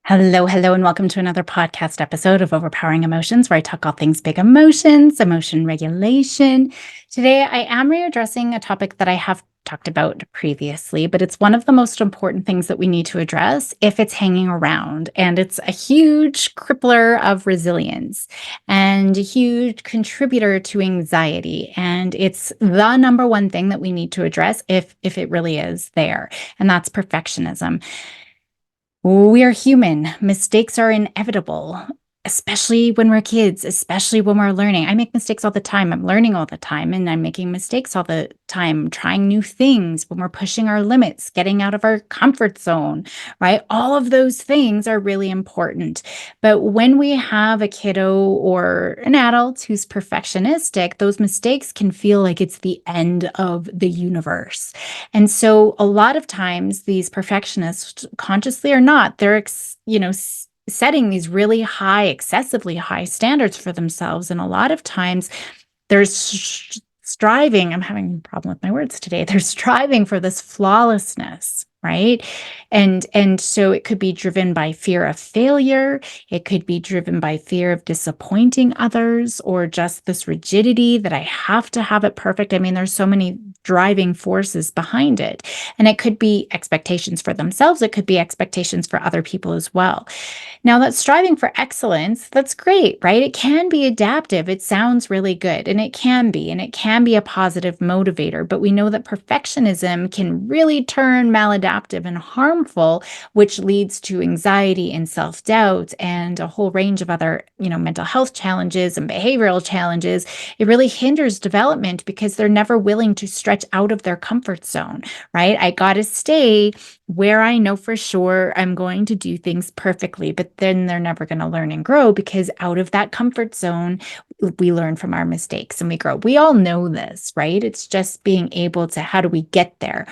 Hello, hello, and welcome to another podcast episode of Overpowering Emotions, where I talk all things big emotions, emotion regulation. Today, I am readdressing a topic that I have talked about previously, but it's one of the most important things that we need to address if it's hanging around. And it's a huge crippler of resilience and a huge contributor to anxiety. And it's the number one thing that we need to address if it really is there. And that's perfectionism. We are human. Mistakes are inevitable, especially when we're kids, especially when we're learning. I make mistakes all the time. I'm learning all the time, and I'm making mistakes all the time, trying new things when we're pushing our limits, getting out of our comfort zone, right? All of those things are really important. But when we have a kiddo or an adult who's perfectionistic, those mistakes can feel like it's the end of the universe. And so a lot of times these perfectionists, consciously or not, they're, setting these really high, excessively high standards for themselves. And a lot of times there's striving, I'm having a problem with my words today. They're striving for this flawlessness, right? And so it could be driven by fear of failure. It could be driven by fear of disappointing others, or just this rigidity that I have to have it perfect. I mean, there's so many driving forces behind it. And it could be expectations for themselves. It could be expectations for other people as well. Now, that striving for excellence, that's great, right? It can be adaptive. It sounds really good, and it can be a positive motivator. But we know that perfectionism can really turn maladaptive and harmful, which leads to anxiety and self-doubt and a whole range of other, mental health challenges and behavioral challenges. It really hinders development because they're never willing to stretch out of their comfort zone, right? I got to stay where I know for sure I'm going to do things perfectly, but then they're never going to learn and grow, because out of that comfort zone, we learn from our mistakes and we grow. We all know this, right? It's just being able to, how do we get there?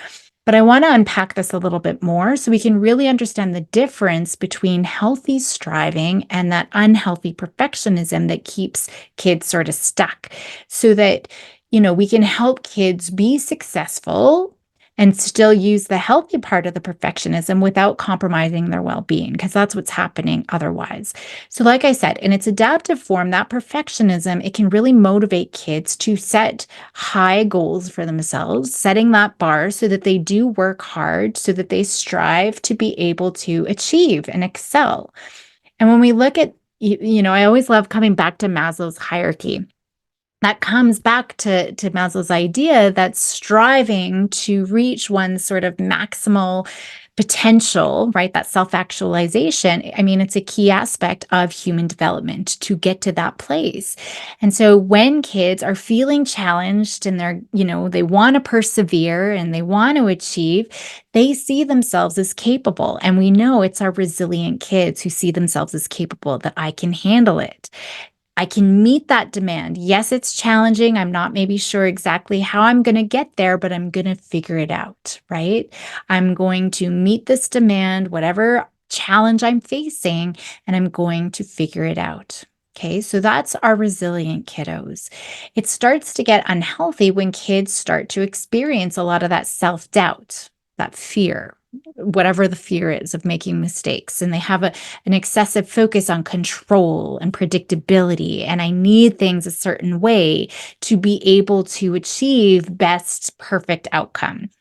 But I want to unpack this a little bit more so we can really understand the difference between healthy striving and that unhealthy perfectionism that keeps kids sort of stuck, so that, we can help kids be successful and still use the healthy part of the perfectionism without compromising their well-being, because that's what's happening otherwise. So like I said, in its adaptive form, that perfectionism, it can really motivate kids to set high goals for themselves, setting that bar so that they do work hard, so that they strive to be able to achieve and excel. And when we look at, I always love coming back to Maslow's hierarchy. That comes back to Maslow's idea that striving to reach one's sort of maximal potential, right? That self-actualization. I mean, it's a key aspect of human development to get to that place. And so when kids are feeling challenged and they want to persevere and they want to achieve, they see themselves as capable. And we know it's our resilient kids who see themselves as capable, that I can handle it. I can meet that demand. Yes, it's challenging. I'm not maybe sure exactly how I'm going to get there, but I'm going to figure it out, right? I'm going to meet this demand, whatever challenge I'm facing, and I'm going to figure it out. Okay, so that's our resilient kiddos. It starts to get unhealthy when kids start to experience a lot of that self-doubt, that fear, whatever the fear is of making mistakes. And they have an excessive focus on control and predictability. And I need things a certain way to be able to achieve best perfect outcome.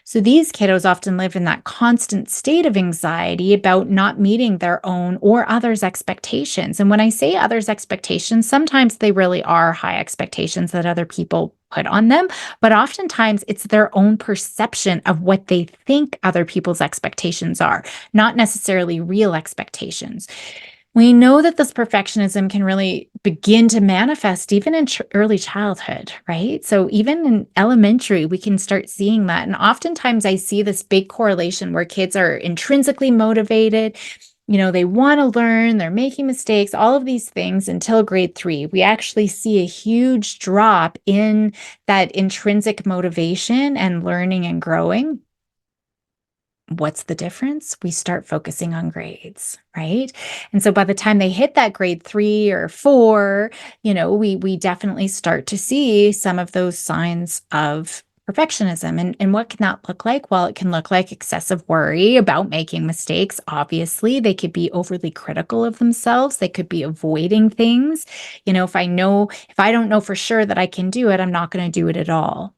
So these kiddos often live in that constant state of anxiety about not meeting their own or others' expectations. And when I say others' expectations, sometimes they really are high expectations that other people put on them, but oftentimes it's their own perception of what they think other people's expectations are, not necessarily real expectations. We know that this perfectionism can really begin to manifest even in early childhood, right? So even in elementary, we can start seeing that. And oftentimes I see this big correlation where kids are intrinsically motivated. They want to learn, they're making mistakes, all of these things until grade 3. We actually see a huge drop in that intrinsic motivation and learning and growing. What's the difference? We start focusing on grades, right? And so by the time they hit that grade 3 or 4, we definitely start to see some of those signs of perfectionism. And what can that look like? Well, it can look like excessive worry about making mistakes. Obviously, they could be overly critical of themselves. They could be avoiding things. If I don't know for sure that I can do it, I'm not going to do it at all.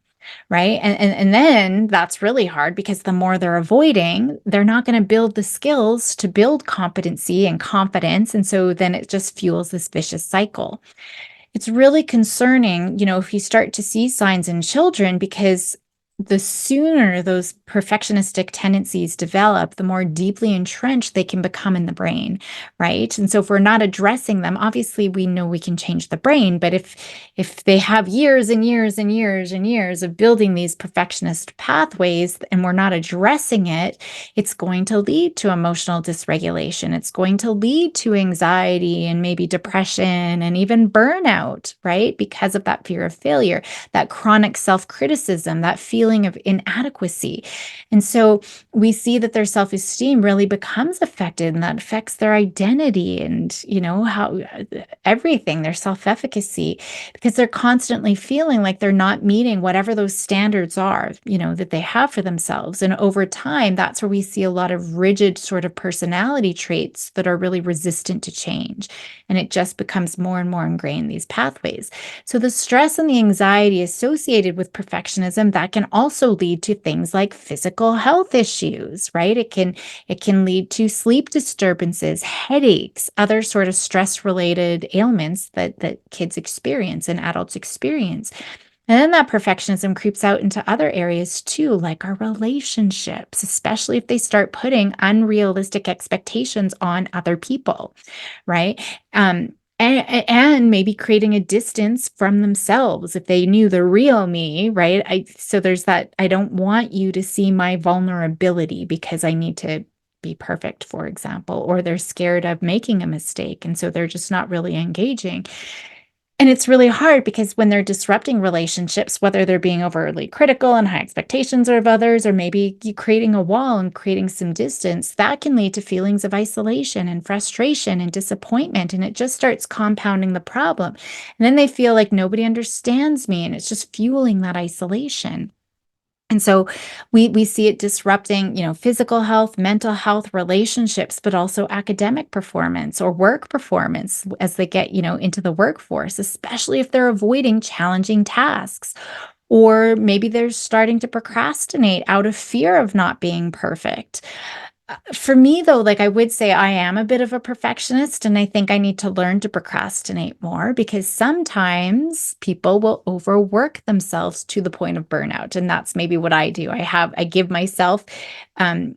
Right. And then that's really hard because the more they're avoiding, they're not going to build the skills to build competency and confidence. And so then it just fuels this vicious cycle. It's really concerning, if you start to see signs in children, because the sooner those perfectionistic tendencies develop, the more deeply entrenched they can become in the brain, right? And so if we're not addressing them, obviously we know we can change the brain, but if they have years and years and years and years of building these perfectionist pathways and we're not addressing it, it's going to lead to emotional dysregulation. It's going to lead to anxiety and maybe depression and even burnout, right? Because of that fear of failure, that chronic self-criticism, that feeling of inadequacy. And so we see that their self-esteem really becomes affected, and that affects their identity and, how everything, their self-efficacy, because they're constantly feeling like they're not meeting whatever those standards are, that they have for themselves. And over time, that's where we see a lot of rigid sort of personality traits that are really resistant to change. And it just becomes more and more ingrained, these pathways. So the stress and the anxiety associated with perfectionism, that can also lead to things like physical health issues, right? It can lead to sleep disturbances, headaches, other sort of stress-related ailments that kids experience and adults experience. And then that perfectionism creeps out into other areas too, like our relationships, especially if they start putting unrealistic expectations on other people, right? And maybe creating a distance from themselves if they knew the real me, right? So there's that, I don't want you to see my vulnerability because I need to be perfect, for example, or they're scared of making a mistake. And so they're just not really engaging. And it's really hard because when they're disrupting relationships, whether they're being overly critical and high expectations of others, or maybe you creating a wall and creating some distance, that can lead to feelings of isolation and frustration and disappointment. And it just starts compounding the problem. And then they feel like nobody understands me, and it's just fueling that isolation. And so we see it disrupting, physical health, mental health, relationships, but also academic performance or work performance as they get, into the workforce, especially if they're avoiding challenging tasks. Or maybe they're starting to procrastinate out of fear of not being perfect. For me, though, like I would say I am a bit of a perfectionist, and I think I need to learn to procrastinate more, because sometimes people will overwork themselves to the point of burnout. And that's maybe what I do. I give myself um,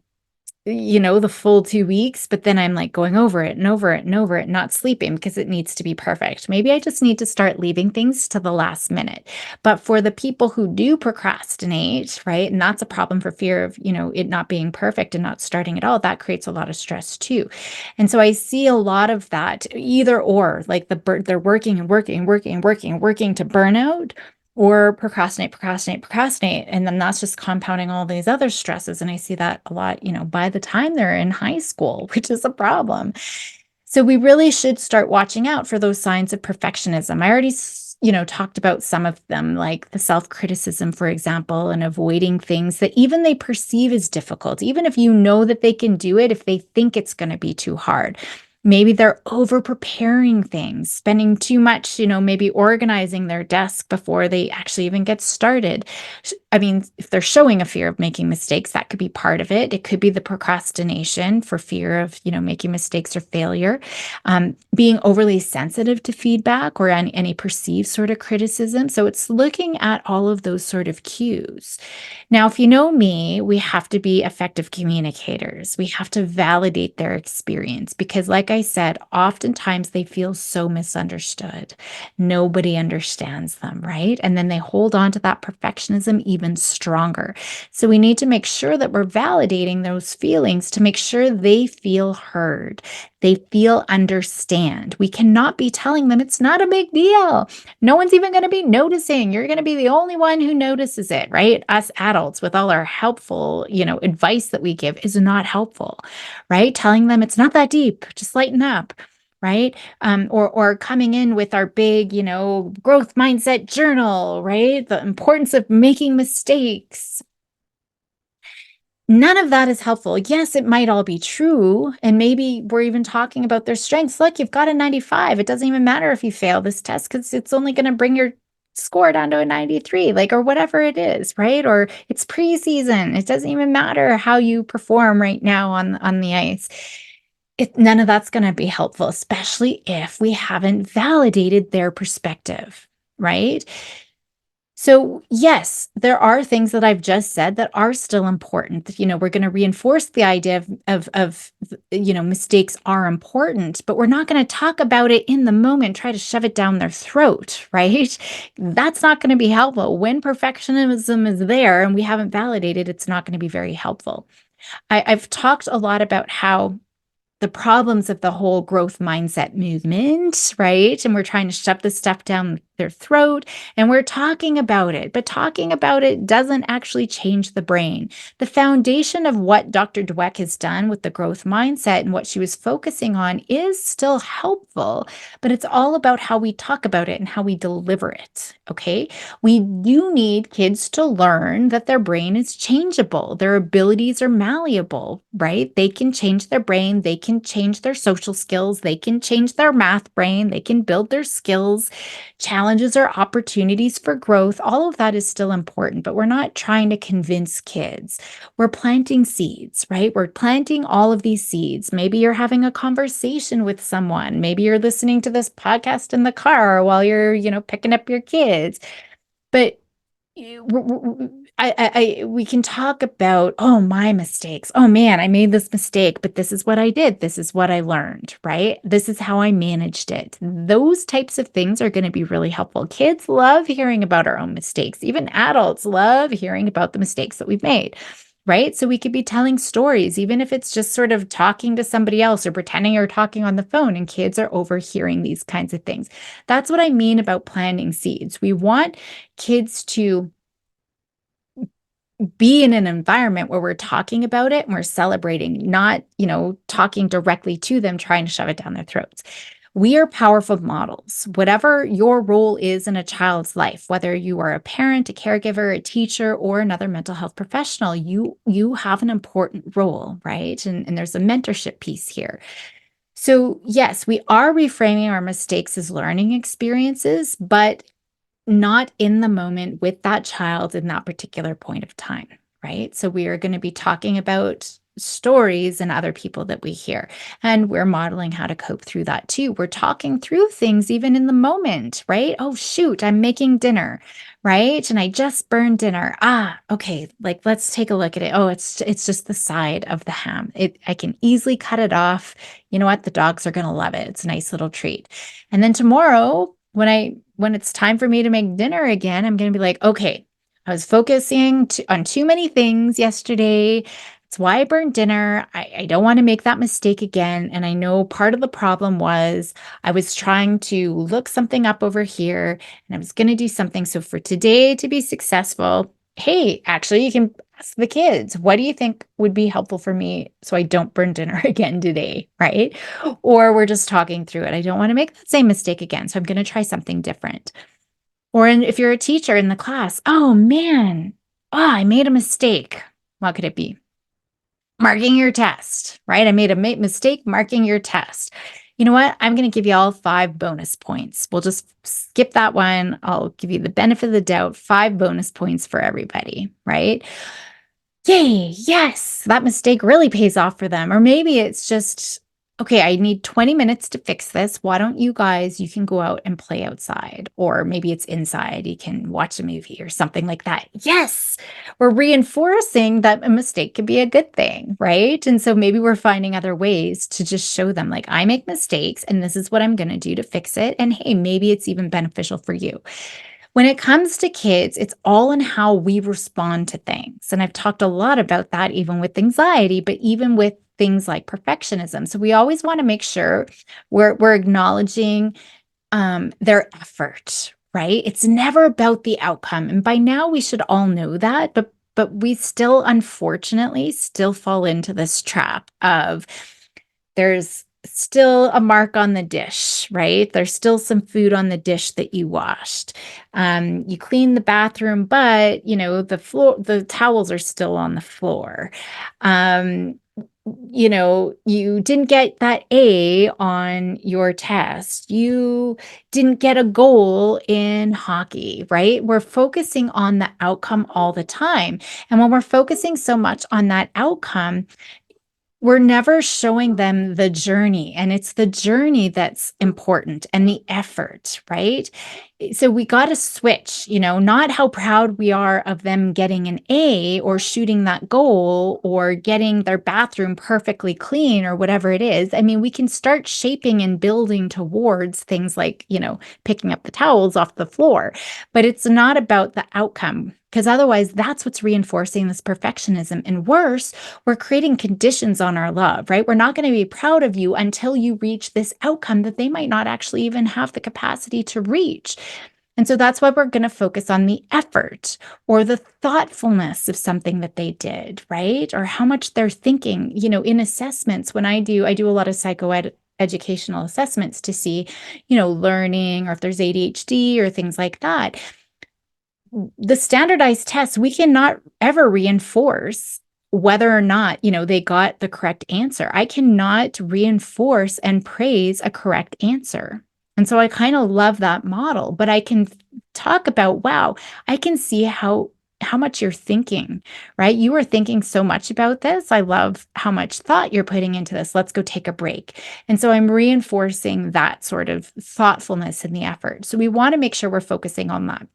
the full 2 weeks, but then I'm like going over it and over it and over it, not sleeping because it needs to be perfect. Maybe I just need to start leaving things to the last minute. But for the people who do procrastinate, right, and that's a problem for fear of, it not being perfect and not starting at all, that creates a lot of stress too. And so I see a lot of that either or, like they're working and working and working and working and working to burnout, or procrastinate, procrastinate, procrastinate. And then that's just compounding all these other stresses. And I see that a lot, by the time they're in high school, which is a problem. So we really should start watching out for those signs of perfectionism. I already, talked about some of them, like the self-criticism, for example, and avoiding things that even they perceive as difficult, even if you know that they can do it, if they think it's going to be too hard. Maybe they're over preparing things, spending too much, maybe organizing their desk before they actually even get started. I mean, if they're showing a fear of making mistakes, that could be part of it. It could be the procrastination for fear of, making mistakes or failure. Being overly sensitive to feedback or any perceived sort of criticism. So it's looking at all of those sort of cues. Now, if you know me, we have to be effective communicators. We have to validate their experience because, like I said, oftentimes they feel so misunderstood. Nobody understands them, right? And then they hold on to that perfectionism even stronger. So we need to make sure that we're validating those feelings to make sure they feel heard. They feel understand. We cannot be telling them it's not a big deal. No one's even going to be noticing. You're going to be the only one who notices it, right? Us adults with all our helpful, advice that we give is not helpful, right? Telling them it's not that deep, just lighten up. right? Or coming in with our big, growth mindset journal, right? The importance of making mistakes. None of that is helpful. Yes, it might all be true. And maybe we're even talking about their strengths. Look, you've got a 95. It doesn't even matter if you fail this test because it's only going to bring your score down to a 93, like, or whatever it is, right? Or it's preseason. It doesn't even matter how you perform right now on the ice. None of that's going to be helpful, especially if we haven't validated their perspective, right? So, yes, there are things that I've just said that are still important. We're going to reinforce the idea of mistakes are important, but we're not going to talk about it in the moment, try to shove it down their throat, right? That's not going to be helpful. When perfectionism is there and we haven't validated, it's not going to be very helpful. I've talked a lot about how the problems of the whole growth mindset movement, right? And we're trying to shove this stuff down their throat and we're talking about it, but talking about it doesn't actually change the brain. The foundation of what Dr. Dweck has done with the growth mindset and what she was focusing on is still helpful, but it's all about how we talk about it and how we deliver it. Okay. We do need kids to learn that their brain is changeable. Their abilities are malleable, right? They can change their brain. They can change their social skills. They can change their math brain. They can build their skills. Challenges are opportunities for growth. All of that is still important, but we're not trying to convince kids. We're planting seeds, right? We're planting all of these seeds. Maybe you're having a conversation with someone. Maybe you're listening to this podcast in the car while you're, picking up your kids. But we can talk about, oh, my mistakes. Oh man, I made this mistake, but this is what I did. This is what I learned, right? This is how I managed it. Those types of things are going to be really helpful. Kids love hearing about our own mistakes. Even adults love hearing about the mistakes that we've made. Right. So we could be telling stories, even if it's just sort of talking to somebody else or pretending you're talking on the phone, and kids are overhearing these kinds of things. That's what I mean about planting seeds. We want kids to be in an environment where we're talking about it and we're celebrating, not, talking directly to them, trying to shove it down their throats. We are powerful models. Whatever your role is in a child's life, whether you are a parent, a caregiver, a teacher, or another mental health professional, you have an important role, right? And there's a mentorship piece here. So, yes, we are reframing our mistakes as learning experiences, but not in the moment with that child in that particular point of time, right? So we are going to be talking about stories and other people that we hear, and we're modeling how to cope through that too. We're talking through things even in the moment, right? Oh, shoot, I'm making dinner, right? And I just burned dinner. Okay, like let's take a look at it. Oh, it's just the side of the ham. I can easily cut it off. You know what? The dogs are going to love it. It's a nice little treat. And then tomorrow, when it's time for me to make dinner again, I'm going to be like, okay, I was focusing on too many things yesterday. That's why I burned dinner. I don't want to make that mistake again. And I know part of the problem was I was trying to look something up over here and I was going to do something. So for today to be successful, hey, actually, you can ask the kids, what do you think would be helpful for me so I don't burn dinner again today? Right. Or we're just talking through it. I don't want to make that same mistake again. So I'm going to try something different. Or if you're a teacher in the class, oh man, I made a mistake. What could it be? Marking your test, right? I made a mistake marking your test. You know what? I'm going to give you all 5 bonus points. We'll just skip that one. I'll give you the benefit of the doubt, 5 bonus points for everybody, right? Yay, yes, that mistake really pays off for them. Or maybe it's just, okay, I need 20 minutes to fix this. Why don't you can go out and play outside? Or maybe it's inside, you can watch a movie or something like that. Yes, we're reinforcing that a mistake could be a good thing, right? And so maybe we're finding other ways to just show them, like, I make mistakes and this is what I'm going to do to fix it. And hey, maybe it's even beneficial for you. When it comes to kids, it's all in how we respond to things. And I've talked a lot about that, even with anxiety, but even with things like perfectionism. So we always want to make sure we're acknowledging their effort, right? It's never about the outcome. And by now we should all know that, but we still, unfortunately, still fall into this trap of there's still a mark on the dish, right? There's still some food on the dish that you washed. You clean the bathroom, but the towels are still on the floor. Um, you didn't get that A on your test. You didn't get a goal in hockey, right? We're focusing on the outcome all the time. And when we're focusing so much on that outcome, we're never showing them the journey, and it's the journey that's important and the effort, right? So we got to switch, not how proud we are of them getting an A or shooting that goal or getting their bathroom perfectly clean or whatever it is. I mean, we can start shaping and building towards things like, picking up the towels off the floor, but it's not about the outcome, because otherwise that's what's reinforcing this perfectionism. And worse, we're creating conditions on our love, right? We're not going to be proud of you until you reach this outcome that they might not actually even have the capacity to reach. And so that's why we're going to focus on the effort or the thoughtfulness of something that they did, right? Or how much they're thinking, in assessments. When I do a lot of educational assessments to see, learning, or if there's ADHD or things like that. The standardized tests, we cannot ever reinforce whether or not, they got the correct answer. I cannot reinforce and praise a correct answer. And so I kind of love that model, but I can talk about, wow, I can see how much you're thinking, right? You are thinking so much about this. I love how much thought you're putting into this. Let's go take a break. And so I'm reinforcing that sort of thoughtfulness in the effort. So we want to make sure we're focusing on that.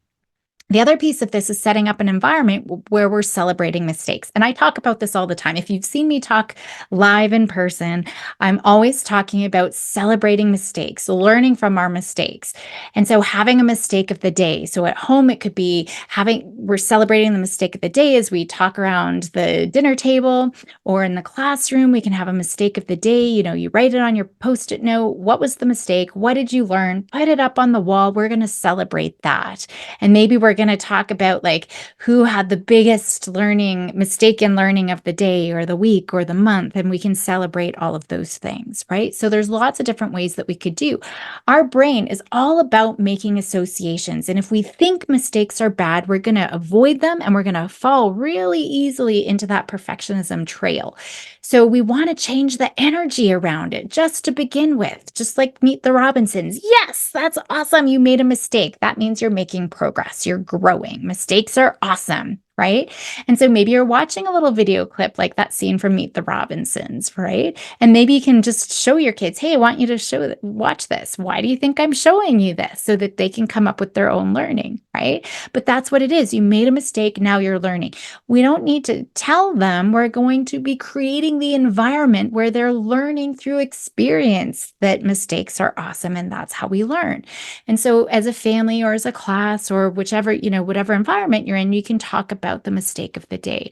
The other piece of this is setting up an environment where we're celebrating mistakes. And I talk about this all the time. If you've seen me talk live in person, I'm always talking about celebrating mistakes, learning from our mistakes. And so having a mistake of the day. So at home, it could be we're celebrating the mistake of the day as we talk around the dinner table, or in the classroom, we can have a mistake of the day. You write it on your Post-it note. What was the mistake? What did you learn? Put it up on the wall. We're going to celebrate that. And maybe we're going to talk about like who had the biggest mistaken learning of the day or the week or the month, and we can celebrate all of those things, right? So there's lots of different ways that we could do. Our brain is all about making associations. And if we think mistakes are bad, we're going to avoid them, and we're going to fall really easily into that perfectionism trail. So we want to change the energy around it just to begin with, just like Meet the Robinsons. Yes, that's awesome. You made a mistake. That means you're making progress. You're growing. Mistakes are awesome, right? And so maybe you're watching a little video clip like that scene from Meet the Robinsons, right? And maybe you can just show your kids, hey, I want you to watch this. Why do you think I'm showing you this? So that they can come up with their own learning, right? But that's what it is. You made a mistake. Now you're learning. We don't need to tell them. We're going to be creating the environment where they're learning through experience that mistakes are awesome, and that's how we learn. And so as a family or as a class or whatever environment you're in, you can talk about the mistake of the day.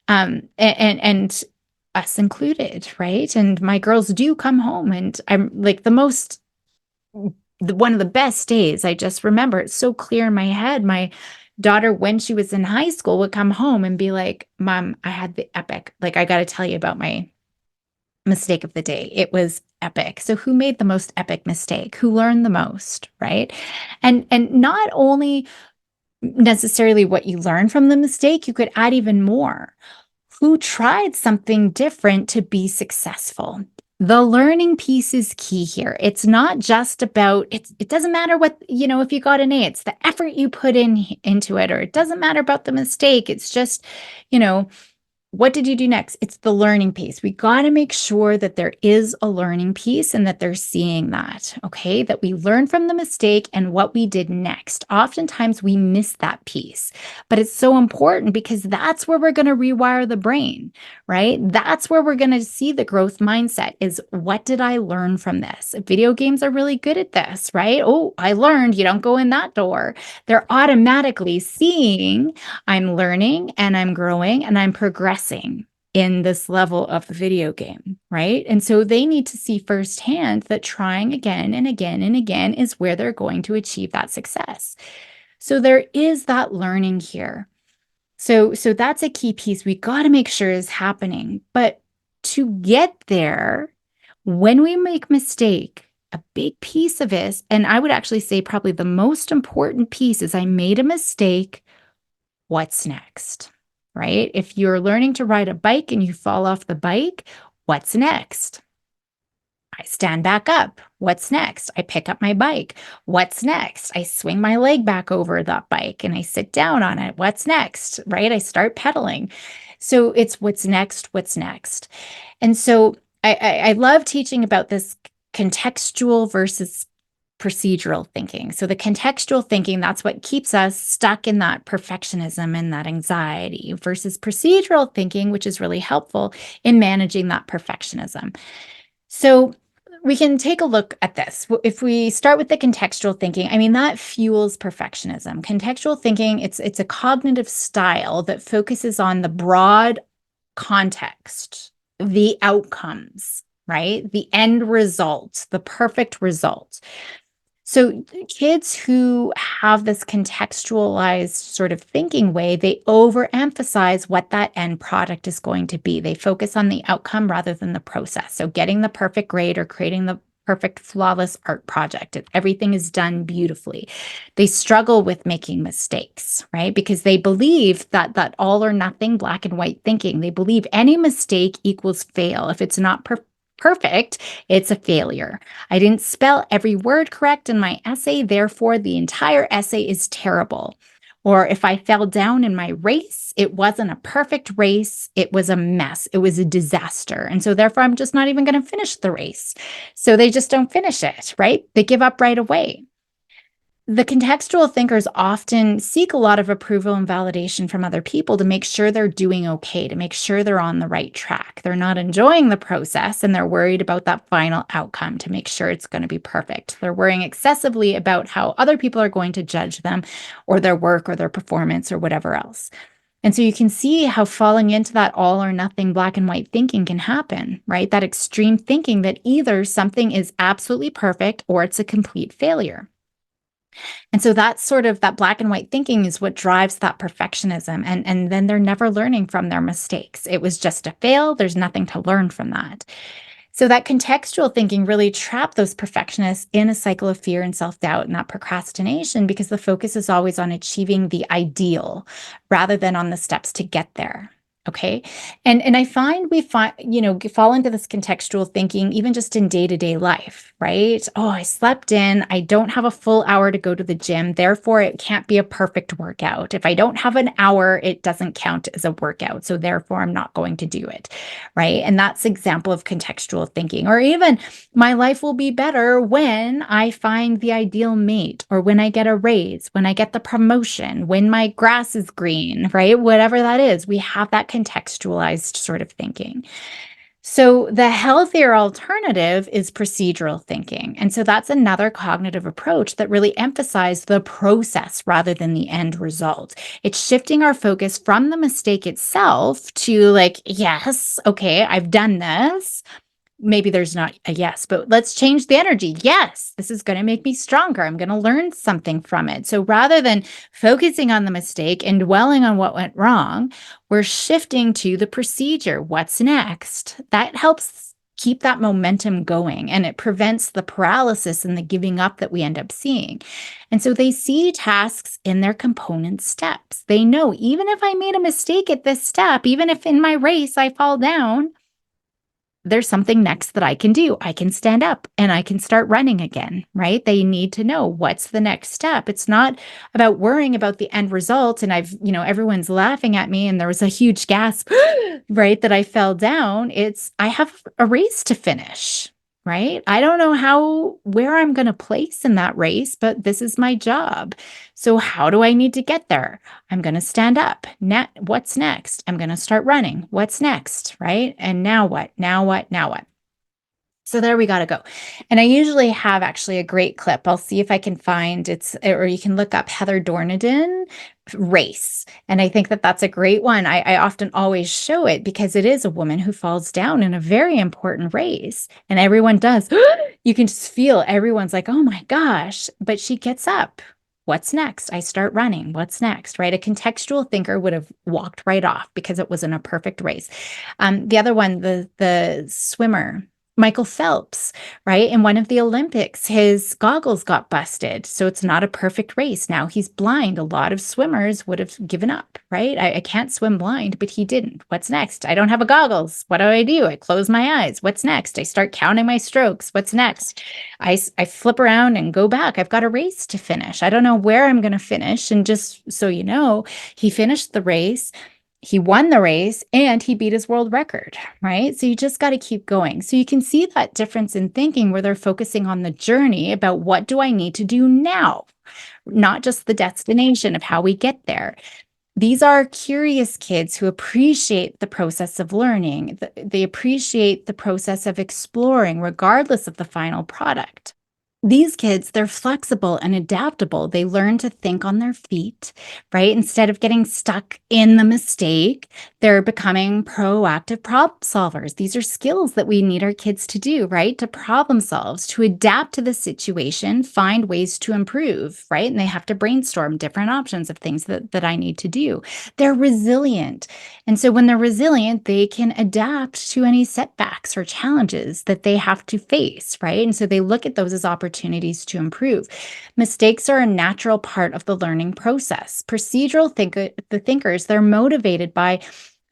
And us included, right? And my girls do come home, and I'm like one of the best days. I just remember it's so clear in my head. My daughter, when she was in high school, would come home and be like, Mom, I had the epic, like, I got to tell you about my mistake of the day. It was epic. So who made the most epic mistake? Who learned the most, right? And not only necessarily what you learn from the mistake, you could add even more. Who tried something different to be successful? The learning piece is key here. It's not just about it doesn't matter what, if you got an A, it's the effort you put into it, or it doesn't matter about the mistake. It's just, what did you do next? It's the learning piece. We got to make sure that there is a learning piece and that they're seeing that, okay? That we learn from the mistake and what we did next. Oftentimes we miss that piece, but it's so important because that's where we're going to rewire the brain, right? That's where we're going to see the growth mindset is, what did I learn from this? Video games are really good at this, right? Oh, I learned you don't go in that door. They're automatically seeing I'm learning and I'm growing and I'm progressing in this level of the video game, right? And so they need to see firsthand that trying again and again and again is where they're going to achieve that success. So there is that learning here. So that's a key piece we got to make sure is happening. But to get there, When we make mistake, a big piece of it, and I would actually say probably the most important piece is I made a mistake. What's next? Right? If you're learning to ride a bike and you fall off the bike, what's next? I stand back up. What's next? I pick up my bike. What's next? I swing my leg back over that bike and I sit down on it. What's next? Right? I start pedaling. So it's what's next, what's next. And so I love teaching about this contextual versus procedural thinking. So the contextual thinking, that's what keeps us stuck in that perfectionism and that anxiety versus procedural thinking, which is really helpful in managing that perfectionism. So we can take a look at this. If we start with the contextual thinking, I mean, that fuels perfectionism. Contextual thinking, it's a cognitive style that focuses on the broad context, the outcomes, right? The end result, the perfect result. So kids who have this contextualized sort of thinking way, they overemphasize what that end product is going to be. They focus on the outcome rather than the process. So getting the perfect grade or creating the perfect flawless art project. Everything is done beautifully. They struggle with making mistakes, right? Because they believe that all or nothing black and white thinking. They believe any mistake equals fail. If it's not perfect, it's a failure. I didn't spell every word correct in my essay, therefore the entire essay is terrible. Or if I fell down in my race, it wasn't a perfect race, it was a mess, it was a disaster. And so therefore I'm just not even going to finish the race. So they just don't finish it, right? They give up right away. The contextual thinkers often seek a lot of approval and validation from other people to make sure they're doing okay, to make sure they're on the right track. They're not enjoying the process and they're worried about that final outcome to make sure it's going to be perfect. They're worrying excessively about how other people are going to judge them or their work or their performance or whatever else. And so you can see how falling into that all or nothing black and white thinking can happen, right? That extreme thinking that either something is absolutely perfect or it's a complete failure. And so that's sort of that black and white thinking is what drives that perfectionism. And then they're never learning from their mistakes. It was just a fail. There's nothing to learn from that. So that contextual thinking really trapped those perfectionists in a cycle of fear and self-doubt and that procrastination because the focus is always on achieving the ideal rather than on the steps to get there. Okay. And I find fall into this contextual thinking, even just in day-to-day life, right? Oh, I slept in, I don't have a full hour to go to the gym. Therefore, it can't be a perfect workout. If I don't have an hour, it doesn't count as a workout. So therefore, I'm not going to do it. Right. And that's example of contextual thinking. Or even my life will be better when I find the ideal mate, or when I get a raise, when I get the promotion, when my grass is green, right? Whatever that is, we have that contextualized sort of thinking. So the healthier alternative is procedural thinking. And so that's another cognitive approach that really emphasizes the process rather than the end result. It's shifting our focus from the mistake itself to like, yes, okay, I've done this. Maybe there's not a yes, but let's change the energy. Yes, this is going to make me stronger. I'm going to learn something from it. So rather than focusing on the mistake and dwelling on what went wrong, we're shifting to the procedure. What's next? That helps keep that momentum going and it prevents the paralysis and the giving up that we end up seeing. And so they see tasks in their component steps. They know even if I made a mistake at this step, even if in my race I fall down, there's something next that I can do. I can stand up and I can start running again, right? They need to know what's the next step. It's not about worrying about the end result. And everyone's laughing at me and there was a huge gasp, right? That I fell down. I have a race to finish, right? I don't know where I'm going to place in that race, but this is my job. So how do I need to get there? I'm going to stand up. What's next? I'm going to start running. What's next? Right? And now what? Now what? Now what? So there we got to go. And I usually have actually a great clip. I'll see if I can find or you can look up Heather Dorniden race. And I think that that's a great one. I often always show it because it is a woman who falls down in a very important race and everyone does. You can just feel everyone's like, oh my gosh, but she gets up. What's next? I start running. What's next? Right? A contextual thinker would have walked right off because it wasn't a perfect race. The other one, the swimmer, Michael Phelps, right? In one of the Olympics, his goggles got busted. So it's not a perfect race. Now he's blind. A lot of swimmers would have given up, right? I can't swim blind, but he didn't. What's next? I don't have a goggles. What do? I close my eyes. What's next? I start counting my strokes. What's next? I flip around and go back. I've got a race to finish. I don't know where I'm going to finish. And just so you know, he finished the race. He won the race and he beat his world record, right? So you just got to keep going. So you can see that difference in thinking where they're focusing on the journey about what do I need to do now, not just the destination of how we get there. These are curious kids who appreciate the process of learning. They appreciate the process of exploring, regardless of the final product. These kids, they're flexible and adaptable. They learn to think on their feet, right? Instead of getting stuck in the mistake, they're becoming proactive problem solvers. These are skills that we need our kids to do, right? To problem solve, to adapt to the situation, find ways to improve, right? And they have to brainstorm different options of things that I need to do. They're resilient. And so when they're resilient, they can adapt to any setbacks or challenges that they have to face, right? And so they look at those as opportunities to improve. Mistakes are a natural part of the learning process. The thinkers, they're motivated by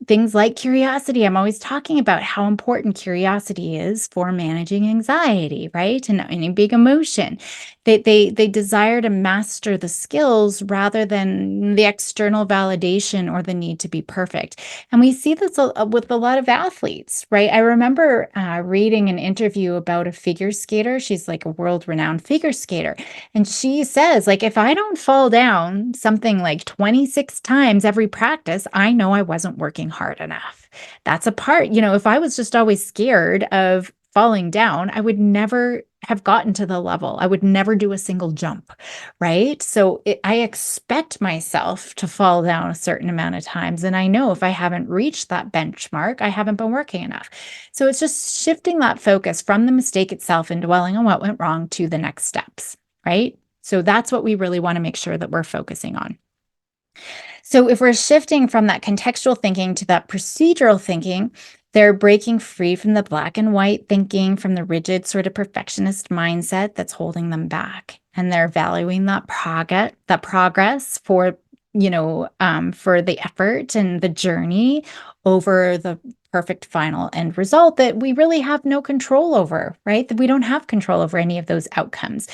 things like curiosity. I'm always talking about how important curiosity is for managing anxiety, right? And any big emotion. They desire to master the skills rather than the external validation or the need to be perfect. And we see this with a lot of athletes, right? I remember reading an interview about a figure skater. She's like a world-renowned figure skater. And she says, like, if I don't fall down something like 26 times every practice, I know I wasn't working hard enough. That's a part, if I was just always scared of falling down, I would never have gotten to the level. I would never do a single jump, right? So I expect myself to fall down a certain amount of times. And I know if I haven't reached that benchmark, I haven't been working enough. So it's just shifting that focus from the mistake itself and dwelling on what went wrong to the next steps, right? So that's what we really want to make sure that we're focusing on. So if we're shifting from that contextual thinking to that procedural thinking, they're breaking free from the black and white thinking, from the rigid sort of perfectionist mindset that's holding them back. And they're valuing that progress for, for the effort and the journey over the perfect final end result that we really have no control over, right? That we don't have control over any of those outcomes.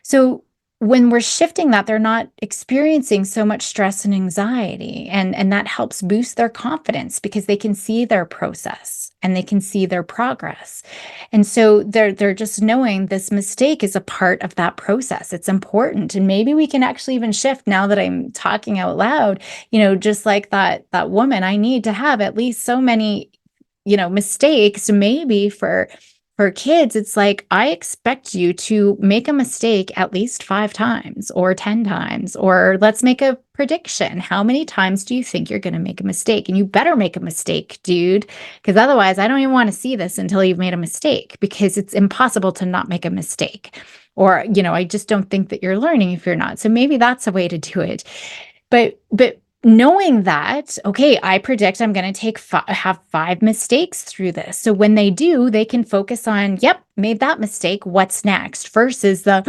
So when we're shifting that, they're not experiencing so much stress and anxiety. And that helps boost their confidence because they can see their process and they can see their progress. And so they're just knowing this mistake is a part of that process. It's important. And maybe we can actually even shift now that I'm talking out loud, just like that woman, I need to have at least so many, mistakes, maybe for kids, it's like, I expect you to make a mistake at least 5 times or 10 times, or let's make a prediction. How many times do you think you're going to make a mistake? And you better make a mistake, dude, because otherwise I don't even want to see this until you've made a mistake, because it's impossible to not make a mistake. Or, I just don't think that you're learning if you're not. So maybe that's a way to do it. But knowing that, okay, I predict I'm going to have 5 mistakes through this. So when they do, they can focus on, yep, made that mistake. What's next? Versus the,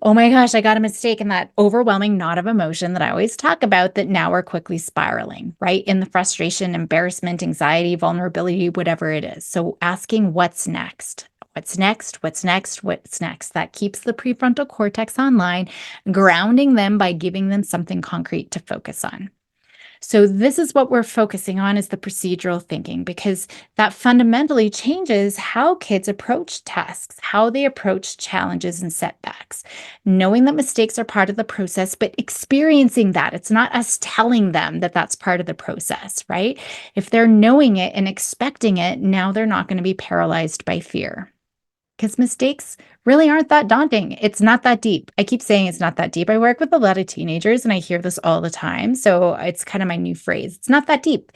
oh my gosh, I got a mistake, and that overwhelming knot of emotion that I always talk about that now we're quickly spiraling, right? In the frustration, embarrassment, anxiety, vulnerability, whatever it is. So asking what's next. What's next? What's next? What's next? That keeps the prefrontal cortex online, grounding them by giving them something concrete to focus on. So this is what we're focusing on, is the procedural thinking, because that fundamentally changes how kids approach tasks, how they approach challenges and setbacks, knowing that mistakes are part of the process, but experiencing that. It's not us telling them that that's part of the process, right? If they're knowing it and expecting it, now they're not going to be paralyzed by fear. Because mistakes really aren't that daunting. It's not that deep. I keep saying it's not that deep. I work with a lot of teenagers and I hear this all the time. So it's kind of my new phrase. It's not that deep.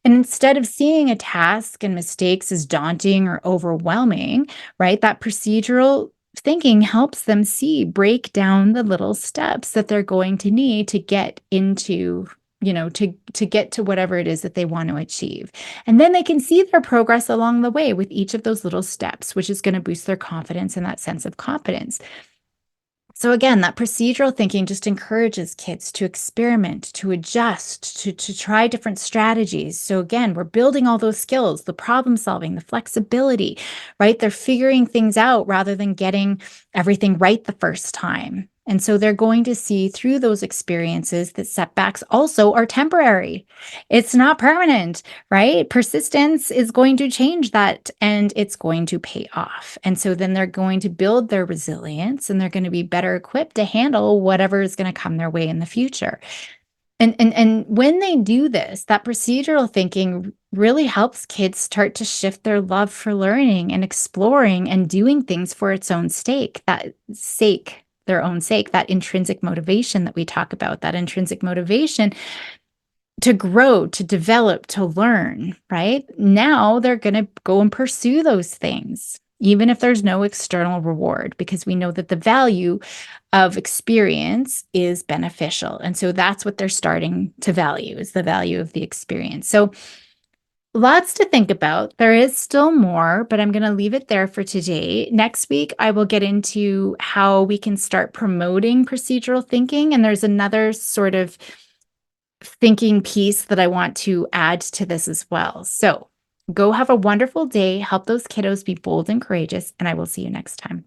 And instead of seeing a task and mistakes as daunting or overwhelming, right, that procedural thinking helps them break down the little steps that they're going to need to get into to get to whatever it is that they want to achieve. And then they can see their progress along the way with each of those little steps, which is going to boost their confidence and that sense of competence. So again, that procedural thinking just encourages kids to experiment, to adjust, to try different strategies. So again, we're building all those skills, the problem solving, the flexibility, right? They're figuring things out rather than getting everything right the first time. And so they're going to see through those experiences that setbacks also are temporary. It's not permanent, right? Persistence is going to change that and it's going to pay off. And so then they're going to build their resilience and they're going to be better equipped to handle whatever is going to come their way in the future. And when they do this, that procedural thinking really helps kids start to shift their love for learning and exploring and doing things for its own their own sake, that intrinsic motivation that we talk about, that intrinsic motivation to grow, to develop, to learn, right? Now they're going to go and pursue those things, even if there's no external reward, because we know that the value of experience is beneficial. And so that's what they're starting to value, is the value of the experience. So lots to think about. There is still more, but I'm going to leave it there for today. Next week, I will get into how we can start promoting procedural thinking. And there's another sort of thinking piece that I want to add to this as well. So go have a wonderful day. Help those kiddos be bold and courageous. And I will see you next time.